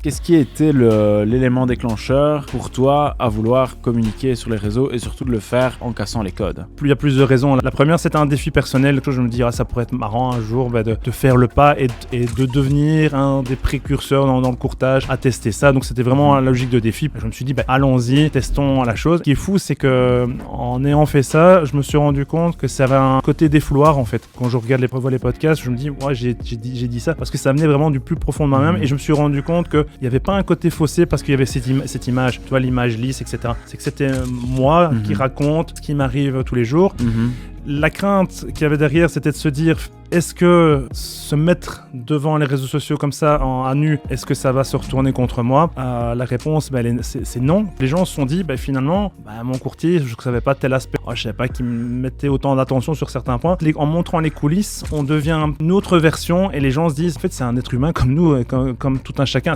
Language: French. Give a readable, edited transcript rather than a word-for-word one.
Qu'est-ce qui a été l'élément déclencheur pour toi à vouloir communiquer sur les réseaux et surtout de le faire en cassant les codes? Il y a plusieurs raisons. La première, c'était un défi personnel. Je me dis, ça pourrait être marrant un jour de faire le pas et de devenir un des précurseurs dans le courtage à tester ça. Donc c'était vraiment la logique de défi. Je me suis dit, allons-y, testons la chose. Ce qui est fou, c'est que en ayant fait ça, je me suis rendu compte que ça avait un côté défouloir en fait. Quand je regarde les podcasts, je me dis, j'ai dit ça parce que ça venait vraiment du plus profond de moi-même et je me suis rendu compte que il n'y avait pas un côté faussé parce qu'il y avait cette image, tu vois, l'image lisse, etc. C'est que c'était moi qui raconte ce qui m'arrive tous les jours. La crainte qu'il y avait derrière, c'était de se dire, est-ce que se mettre devant les réseaux sociaux comme ça, à nu, est-ce que ça va se retourner contre moi? La réponse, c'est non. Les gens se sont dit, finalement, mon courtier, je ne savais pas tel aspect. Je ne savais pas qu'il mettait autant d'attention sur certains points. En montrant les coulisses, on devient une autre version et les gens se disent, en fait, c'est un être humain comme nous, comme tout un chacun.